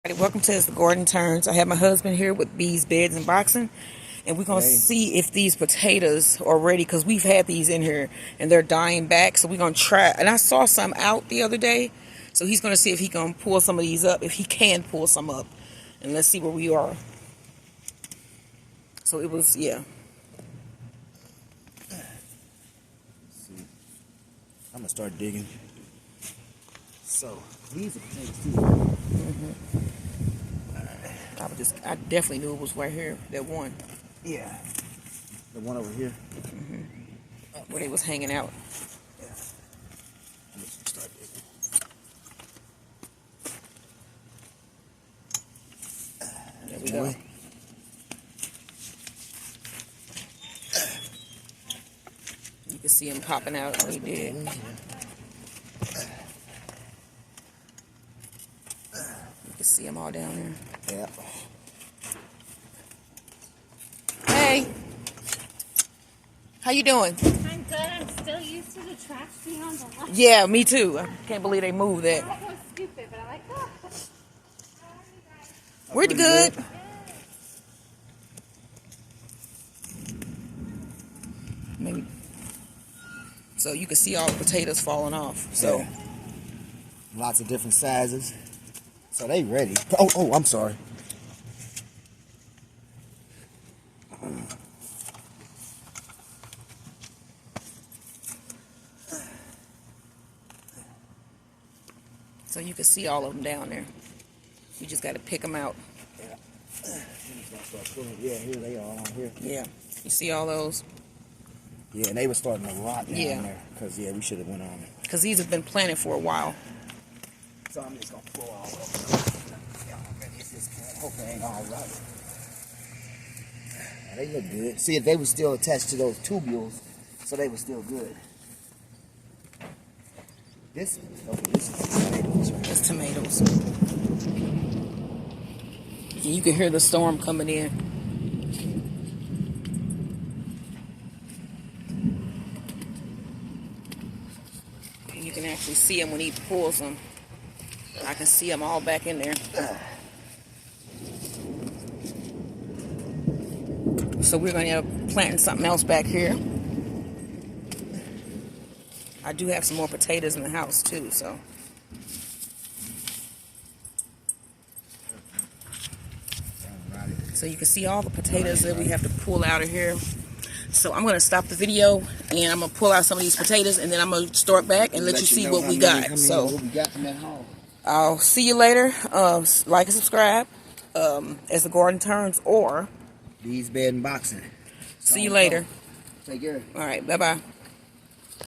Welcome to the Garden Turns. I have my husband here with these beds and boxing, and we're going to see if these potatoes are ready, because we've had these in here and they're dying back. So we're going to try, and I saw some out the other day, so he's going to see if he can pull some of these up, if he can pull some up, and let's see where we are. So it was, yeah. I'm gonna start digging. So these are potatoes too. I definitely knew it was right here, that one. Yeah. The one over here. Where they was hanging out. Yeah. I'm just gonna start digging. There we go. You can see him popping out. He did. You can see them all down there. Yeah. Hey, how you doing? I'm good. I'm still used to the trash being on the left. Yeah, me too. I can't believe they moved that. That was stupid, but I like that. We're good. Maybe. So you can see all the potatoes falling off. So yeah. Lots of different sizes. So they ready. Oh, I'm sorry. So you can see all of them down there. You just got to pick them out. Yeah, here they are on here. Yeah, you see all those? Yeah, and they were starting to rot down there. Because, yeah, we should have went on it. Because these have been planted for a while. So I'm just going to pull all of them. Hope they ain't all right. They look good. See, if they were still attached to those tubules, so they were still good. This is tomatoes. Right? That's tomatoes. And you can hear the storm coming in. And you can actually see him when he pulls them. I can see them all back in there. So we're going to end up planting something else back here. I do have some more potatoes in the house too, so. So you can see all the potatoes that we have to pull out of here. So I'm going to stop the video and I'm going to pull out some of these potatoes, and then I'm going to start back and let you see what we got. So I'll see you later. Like and subscribe as the garden turns, or these bed and boxing. see you later. Take care. All right, bye-bye.